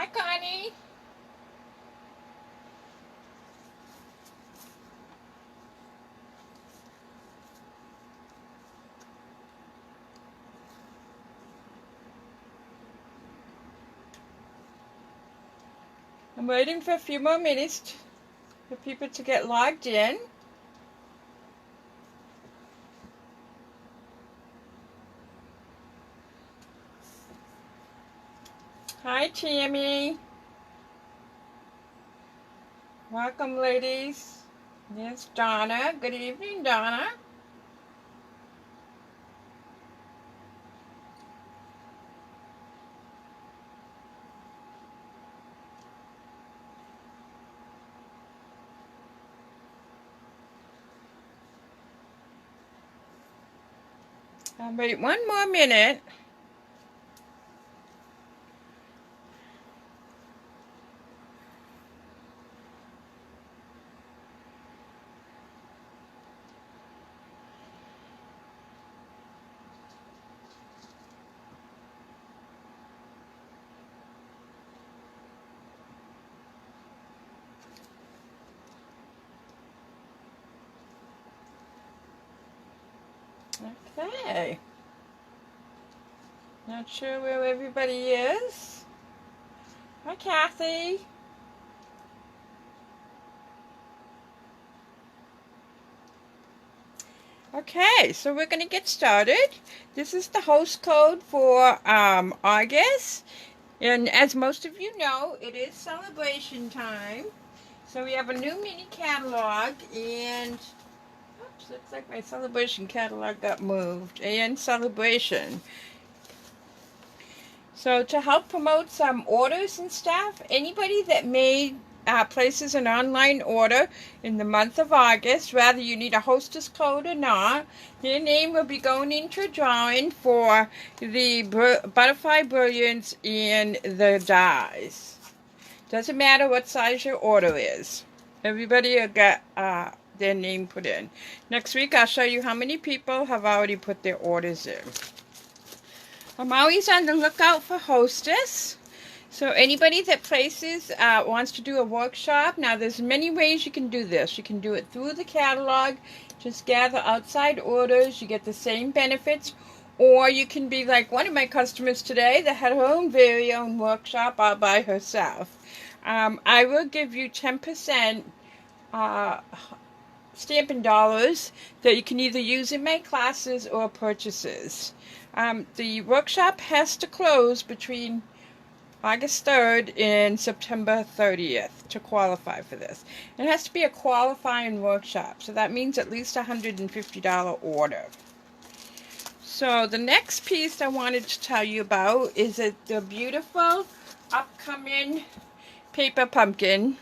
Hi, Connie. I'm waiting for a few more minutes for people to get logged in. Hi, Tammy. Welcome, ladies. There's Donna. Good evening, Donna. I'll wait one more minute. Okay. Not sure where everybody is. Hi, Kathy. Okay, so we're going to get started. This is the host code for August. And as most of you know, it is celebration time. So we have a new mini catalog and, oops, looks like my celebration catalog got moved. And celebration. So to help promote some orders and stuff, anybody that made places an online order in the month of August, whether you need a hostess code or not, their name will be going into a drawing for the Butterfly Brilliance and the dies. Doesn't matter what size your order is. Everybody will get their name put in. Next week I'll show you how many people have already put their orders in. I'm always on the lookout for hostess. So anybody that places wants to do a workshop, now there's many ways you can do this. You can do it through the catalog, just gather outside orders, you get the same benefits, or you can be like one of my customers today that had her own very own workshop all by herself. I will give you 10% Stampin' dollars that you can either use in my classes or purchases. The workshop has to close between August 3rd and September 30th to qualify for this. It has to be a qualifying workshop, so that means at least a $150 order. So the next piece I wanted to tell you about is the beautiful upcoming paper pumpkin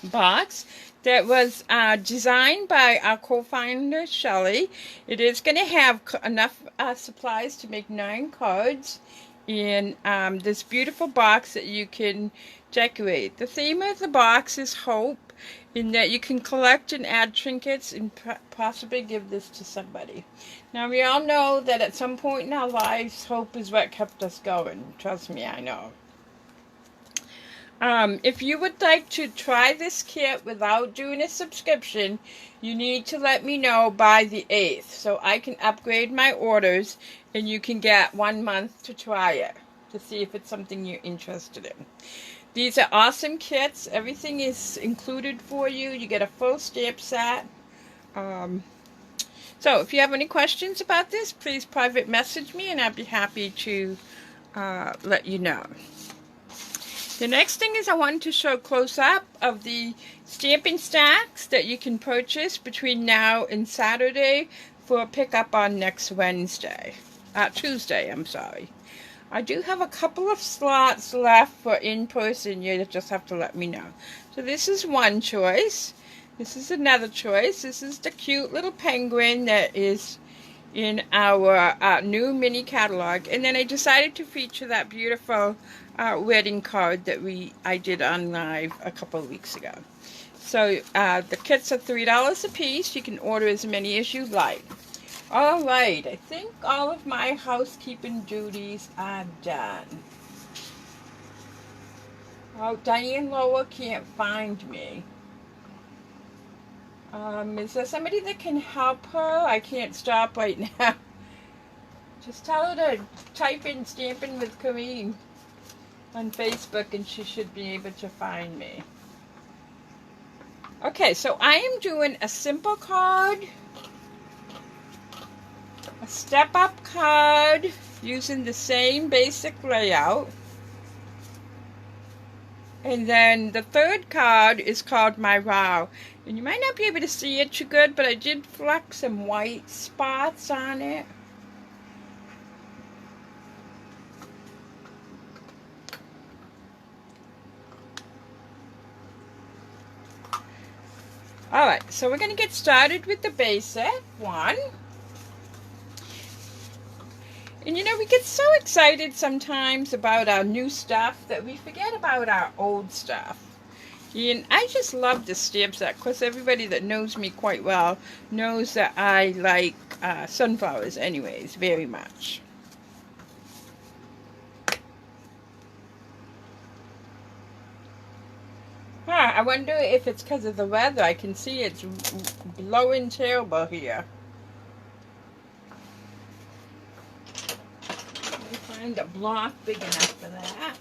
box that was designed by our co-founder Shelley. It is going to have enough supplies to make 9 cards in this beautiful box that you can decorate. The theme of the box is hope, in that you can collect and add trinkets and possibly give this to somebody. Now we all know that at some point in our lives, hope is what kept us going. Trust me, I know. If you would like to try this kit without doing a subscription, you need to let me know by the 8th so I can upgrade my orders and you can get 1 month to try it to see if it's something you're interested in. These are awesome kits. Everything is included for you. You get a full stamp set. So if you have any questions about this, please private message me and I'd be happy to let you know. The next thing is I wanted to show a close-up of the stamping stacks that you can purchase between now and Saturday for pickup on next Tuesday, I'm sorry. I do have a couple of slots left for in-person. You just have to let me know. So this is one choice. This is another choice. This is the cute little penguin that is in our new mini catalog. And then I decided to feature that beautiful wedding card that I did on live a couple of weeks ago. So the kits are $3 a piece. You can order as many as you like. All right, I think all of my housekeeping duties are done. Oh, Diane Lower can't find me. Is there somebody that can help her? I can't stop right now. Just tell her to type in Stampin' with Corrine on Facebook and she should be able to find me. Okay, so I am doing a simple card, a step-up card using the same basic layout. And then the third card is called My Wow. And you might not be able to see it too good, but I did fleck some white spots on it. Alright, so we're going to get started with the basic one. And you know, we get so excited sometimes about our new stuff that we forget about our old stuff. And I just love the stamp set. Of course, everybody that knows me quite well knows that I like sunflowers anyways, very much. I wonder if it's because of the weather. I can see it's blowing terrible here. Let me find a block big enough for that.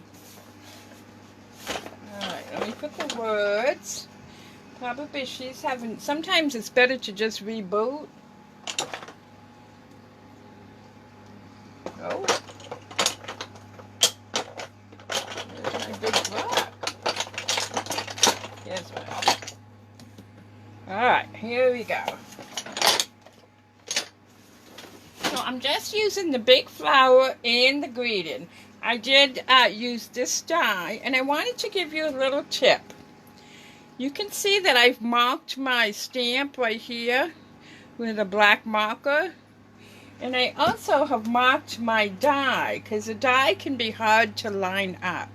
Alright, let me put the words. Probably she's having... Sometimes it's better to just reboot. Oh. There's my big block. Here's one. Alright, here we go. So I'm just using the big flower and the greeting. I did use this die, and I wanted to give you a little tip. You can see that I've marked my stamp right here with a black marker. And I also have marked my die, because the die can be hard to line up.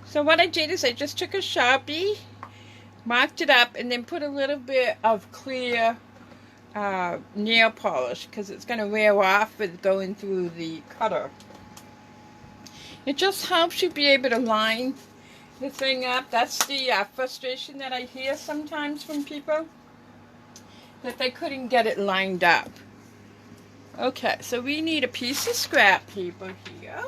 So what I did is I just took a Sharpie, marked it up, and then put a little bit of clear nail polish because it's going to wear off with going through the cutter. It just helps you be able to line the thing up. That's the frustration that I hear sometimes from people, that they couldn't get it lined up. Okay, so we need a piece of scrap paper here.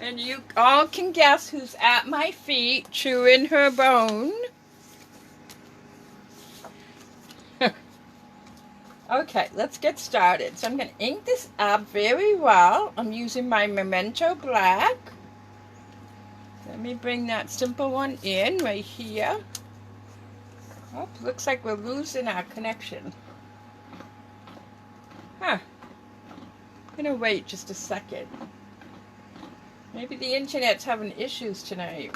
And you all can guess who's at my feet chewing her bone. Okay, let's get started. So I'm going to ink this up very well. I'm using my Memento Black. Let me bring that simple one in right here. Oh, looks like we're losing our connection. Huh. I'm going to wait just a second. Maybe the internet's having issues tonight.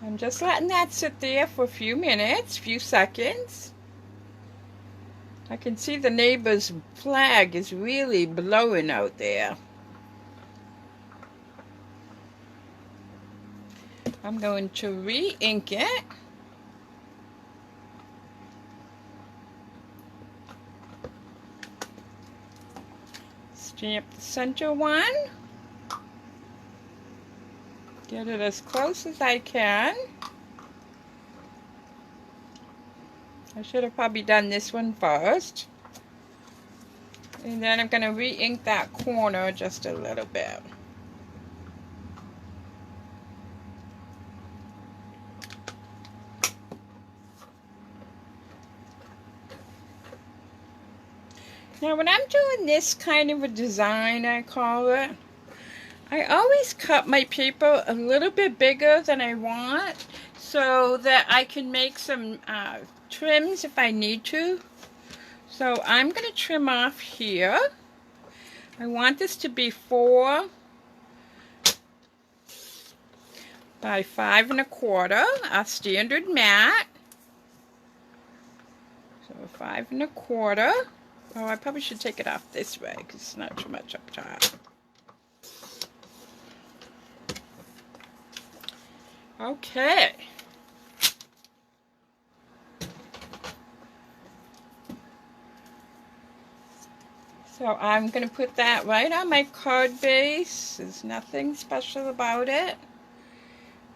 I'm just letting that sit there for a few minutes, few seconds. I can see the neighbor's flag is really blowing out there. I'm going to re-ink it. Stamp the center one. Get it as close as I can. I should have probably done this one first. And then I'm going to re-ink that corner just a little bit. Now when I'm doing this kind of a design, I call it, I always cut my paper a little bit bigger than I want so that I can make some trims if I need to. So I'm going to trim off here. I want this to be 4 by 5 1/4, a standard mat. So 5 1/4. Oh, I probably should take it off this way because it's not too much up top. Okay. So I'm going to put that right on my card base. There's nothing special about it.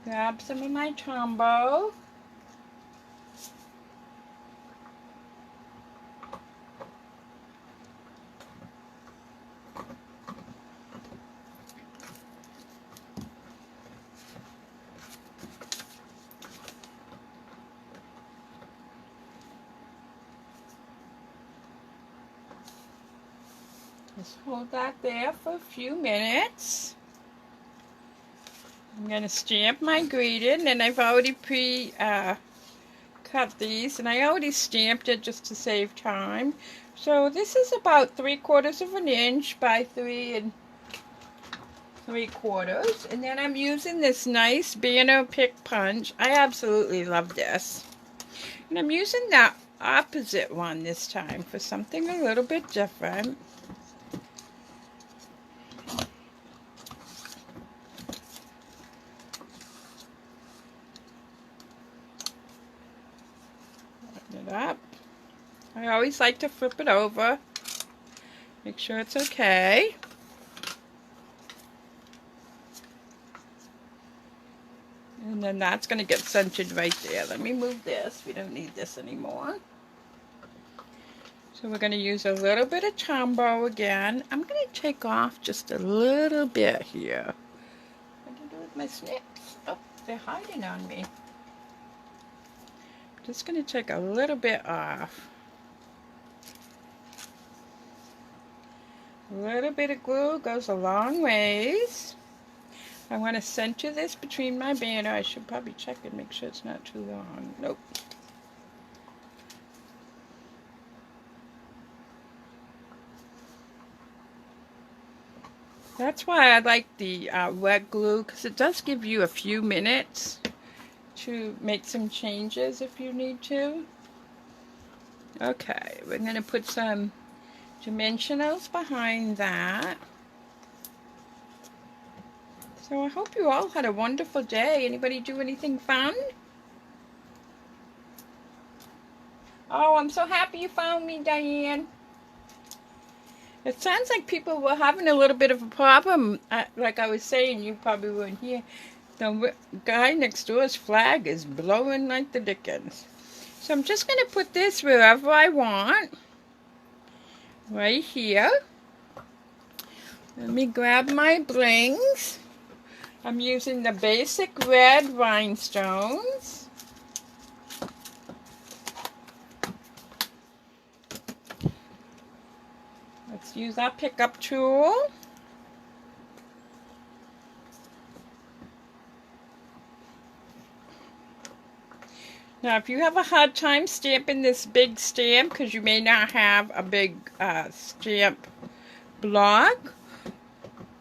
Grab some of my Tombow. Just hold that there for a few minutes. I'm going to stamp my greeting, and I've already cut these, and I already stamped it just to save time. So this is about 3/4 of an inch by 3 3/4, and then I'm using this nice Banner Pick Punch. I absolutely love this, and I'm using the opposite one this time for something a little bit different. Up. I always like to flip it over, make sure it's okay. And then that's going to get centered right there. Let me move this. We don't need this anymore. So we're going to use a little bit of Tombow again. I'm going to take off just a little bit here. What do I do with my snips? Oh, they're hiding on me. Just going to take a little bit off. A little bit of glue goes a long ways. I want to center this between my banner. I should probably check and make sure it's not too long. Nope. That's why I like the wet glue, because it does give you a few minutes to make some changes if you need to. Okay, we're going to put some dimensionals behind that. So I hope you all had a wonderful day. Anybody do anything fun? Oh, I'm so happy you found me, Diane. It sounds like people were having a little bit of a problem. Like I was saying, you probably weren't here. The guy next door's flag is blowing like the dickens. So I'm just going to put this wherever I want. Right here. Let me grab my blings. I'm using the basic red rhinestones. Let's use our pickup tool. Now, if you have a hard time stamping this big stamp, because you may not have a big stamp block,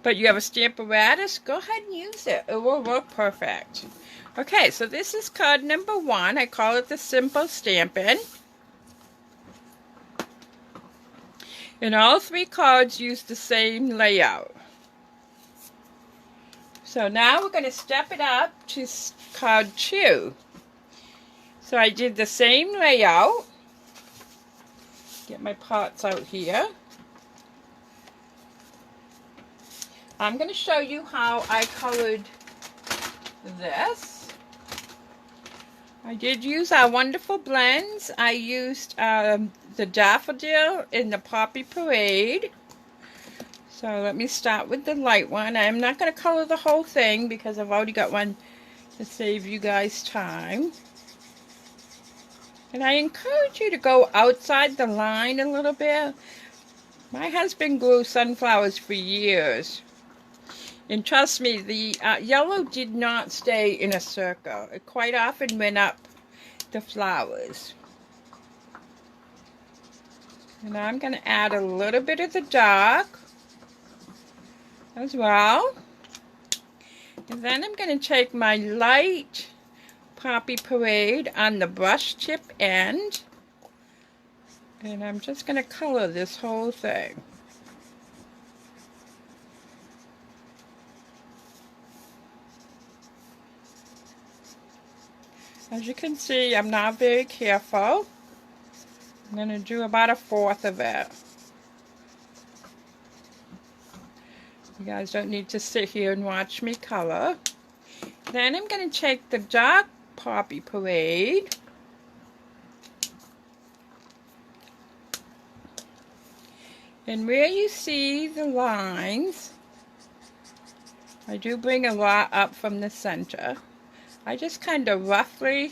but you have a Stamparatus, go ahead and use it. It will work perfect. Okay, so this is card number 1. I call it the Simple Stampin'. And all 3 cards use the same layout. So now we're going to step it up to card 2. So I did the same layout. Get my parts out here. I'm going to show you how I colored this. I did use our wonderful blends. I used the Daffodil in the Poppy Parade. So let me start with the light one. I'm not going to color the whole thing because I've already got one to save you guys time. And I encourage you to go outside the line a little bit. My husband grew sunflowers for years. And trust me, the yellow did not stay in a circle. It quite often went up the flowers. And I'm going to add a little bit of the dark as well. And then I'm going to take my light Poppy Parade on the brush tip end. And I'm just going to color this whole thing. As you can see, I'm not very careful. I'm going to do about 1/4 of it. You guys don't need to sit here and watch me color. Then I'm going to take the dark Poppy Parade and where you see the lines, I do bring a lot up from the center. I just kind of roughly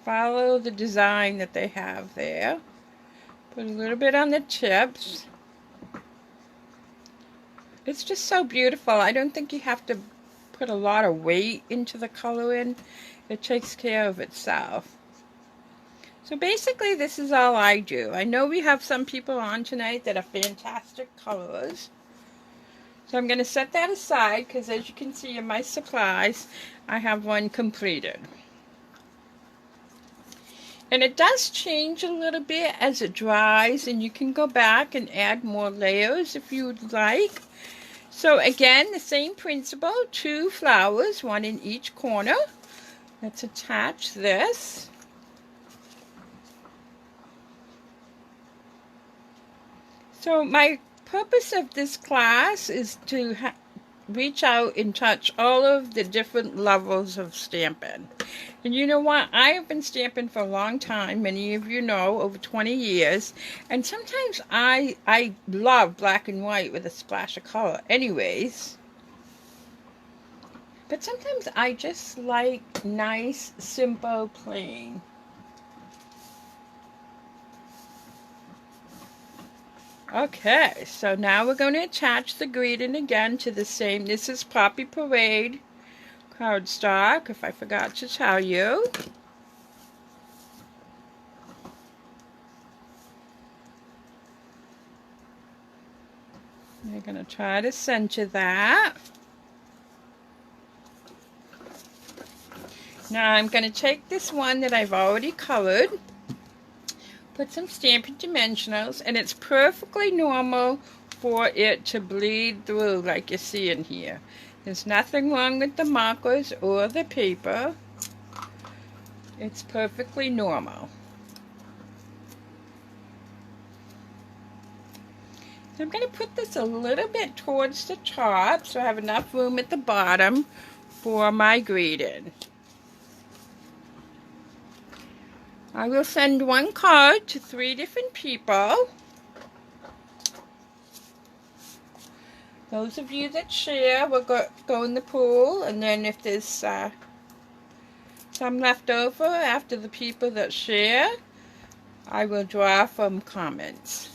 follow the design that they have there. Put a little bit on the tips. It's just so beautiful. I don't think you have to put a lot of weight into the coloring. It takes care of itself. So basically this is all I do. I know we have some people on tonight that are fantastic colorers. So I'm going to set that aside because as you can see in my supplies, I have one completed. And it does change a little bit as it dries, and you can go back and add more layers if you would like. So again, the same principle, 2 flowers, 1 in each corner. Let's attach this. So my purpose of this class is to reach out and touch all of the different levels of stamping. And you know what? I have been stamping for a long time. Many of you know, over 20 years. And sometimes I love black and white with a splash of color anyways. But sometimes I just like nice, simple, plain. Okay, so now we're going to attach the greeting again to the same. This is Poppy Parade cardstock, if I forgot to tell you. We're going to try to center that. Now I'm going to take this one that I've already colored, put some Stampin' Dimensionals, and it's perfectly normal for it to bleed through like you see in here. There's nothing wrong with the markers or the paper. It's perfectly normal. So I'm going to put this a little bit towards the top so I have enough room at the bottom for my greeting. I will send one card to 3 different people. Those of you that share will go in the pool, and then if there's some left over after the people that share, I will draw from comments.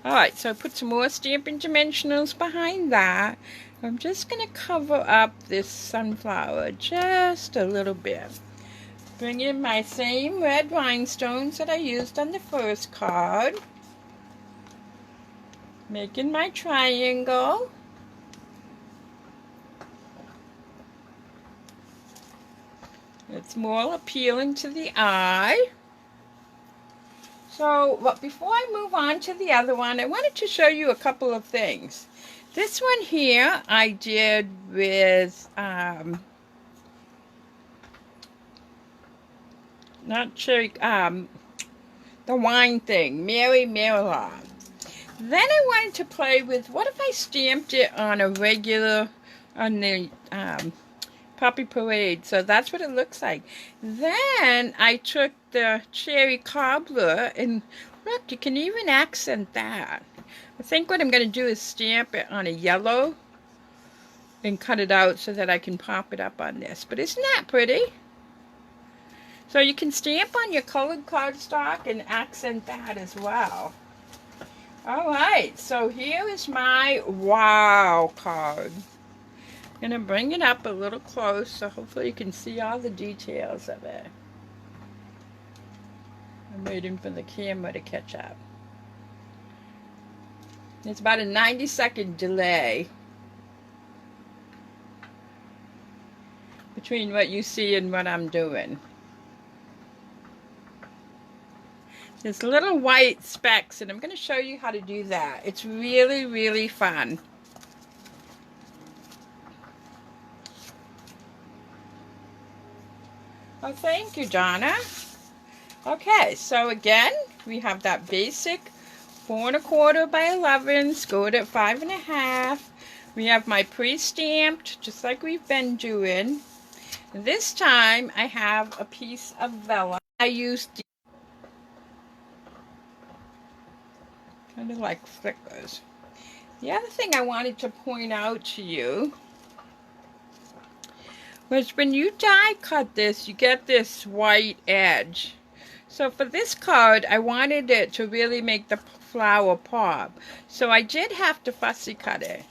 Alright, so I put some more Stampin' Dimensionals behind that. I'm just going to cover up this sunflower just a little bit. Bring in my same red rhinestones that I used on the first card. Making my triangle. It's more appealing to the eye. So, but before I move on to the other one, I wanted to show you a couple of things. This one here I did with not cherry, the wine thing, Mary Marilyn. Then I wanted to play with, what if I stamped it on a regular, on the Poppy Parade? So that's what it looks like. Then I took the cherry cobbler, and look, you can even accent that. I think what I'm going to do is stamp it on a yellow and cut it out so that I can pop it up on this. But isn't that pretty? So you can stamp on your colored cardstock and accent that as well. Alright, so here is my wow card. I'm going to bring it up a little close so hopefully you can see all the details of it. I'm waiting for the camera to catch up. It's about a 90-second delay between what you see and what I'm doing. There's little white specks, and I'm going to show you how to do that. It's really, really fun. Oh, thank you, Donna. Okay, so again, we have that basic 4 1/4 by 11, scored at 5 1/2. We have my pre-stamped, just like we've been doing. This time, I have a piece of vellum. I used kind of like flickers. The other thing I wanted to point out to you was when you die cut this, you get this white edge. So for this card, I wanted it to really make the flower pop. So I did have to fussy cut it.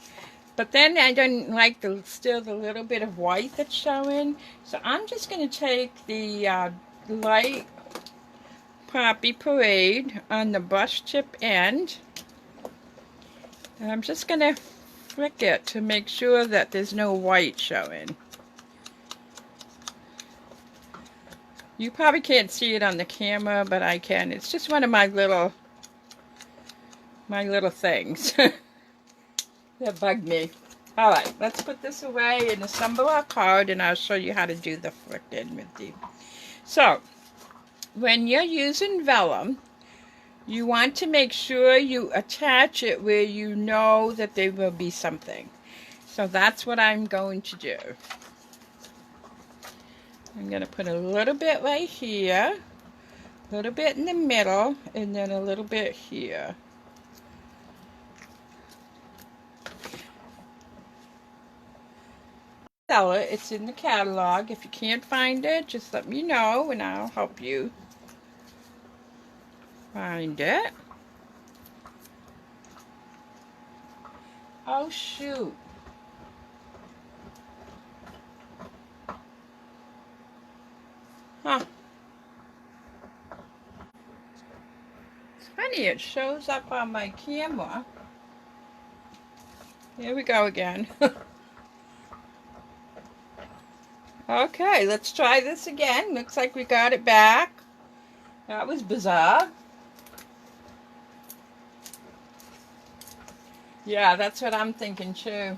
But then I didn't like still the little bit of white that's showing. So I'm just going to take the light Poppy Parade on the brush tip end. And I'm just going to flick it to make sure that there's no white showing. You probably can't see it on the camera, but I can. It's just one of my little things that bug me. All right, let's put this away and assemble our card, and I'll show you how to do the flicking with you. So, when you're using vellum, you want to make sure you attach it where you know that there will be something. So that's what I'm going to do. I'm going to put a little bit right here, a little bit in the middle, and then a little bit here. Sell it. It's in the catalog. If you can't find it, just let me know and I'll help you find it. Oh, shoot. Huh. It's funny, it shows up on my camera. Here we go again. Okay, let's try this again. Looks like we got it back. That was bizarre. Yeah, that's what I'm thinking too.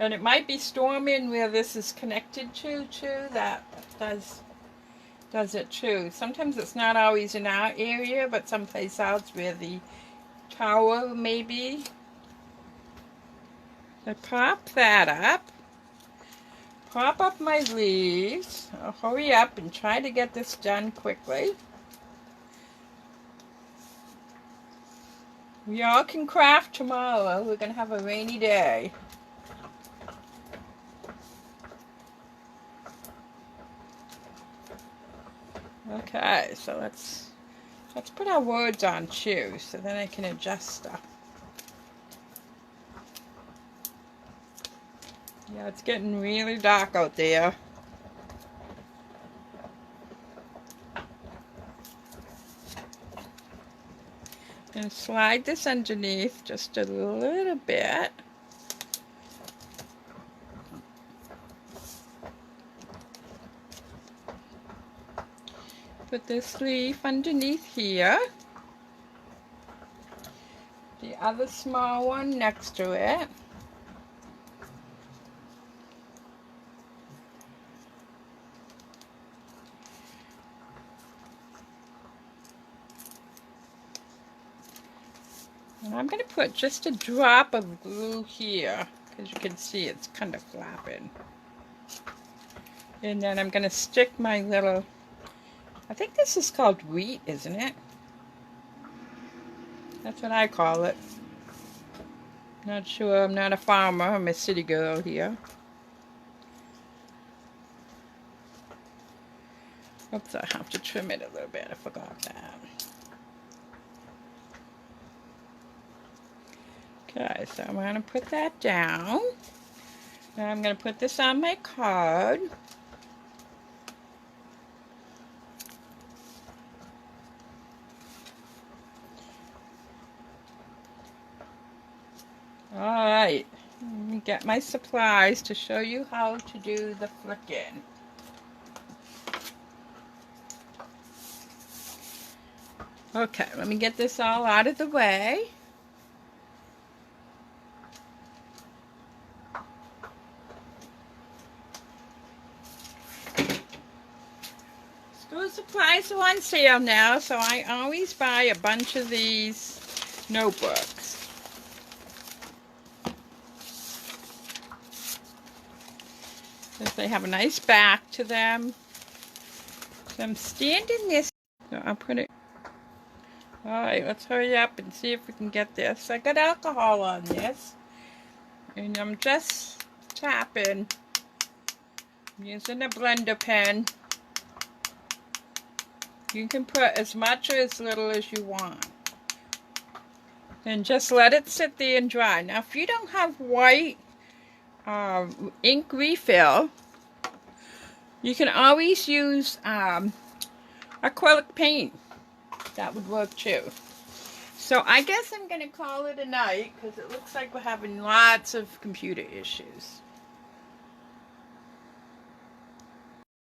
And it might be storming where this is connected to too. That does it too. Sometimes it's not always in our area, but someplace else where the tower may be. I pop that up. Pop up my leaves. I'll hurry up and try to get this done quickly. We all can craft tomorrow. We're going to have a rainy day. Okay, so let's put our words on too, so then I can adjust stuff. Yeah, it's getting really dark out there. I'm going to slide this underneath just a little bit. Put this leaf underneath here. The other small one next to it. And I'm going to put just a drop of glue here, because you can see it's kind of flapping. And then I'm going to stick my little, I think this is called wheat, isn't it? That's what I call it. Not sure, I'm not a farmer, I'm a city girl here. Oops, I have to trim it a little bit, I forgot that. Okay, so I'm going to put that down. Now I'm going to put this on my card. Alright, let me get my supplies to show you how to do the flicking. Okay, let me get this all out of the way. School supplies are on sale now, so I always buy a bunch of these notebooks. Because they have a nice back to them. So I'm standing this. So I'll put it. Alright, let's hurry up and see if we can get this. I got alcohol on this. And I'm just tapping. I'm using a blender pen. You can put as much or as little as you want. And just let it sit there and dry. Now, if you don't have white ink refill, you can always use acrylic paint. That would work too. So I guess I'm going to call it a night because it looks like we're having lots of computer issues.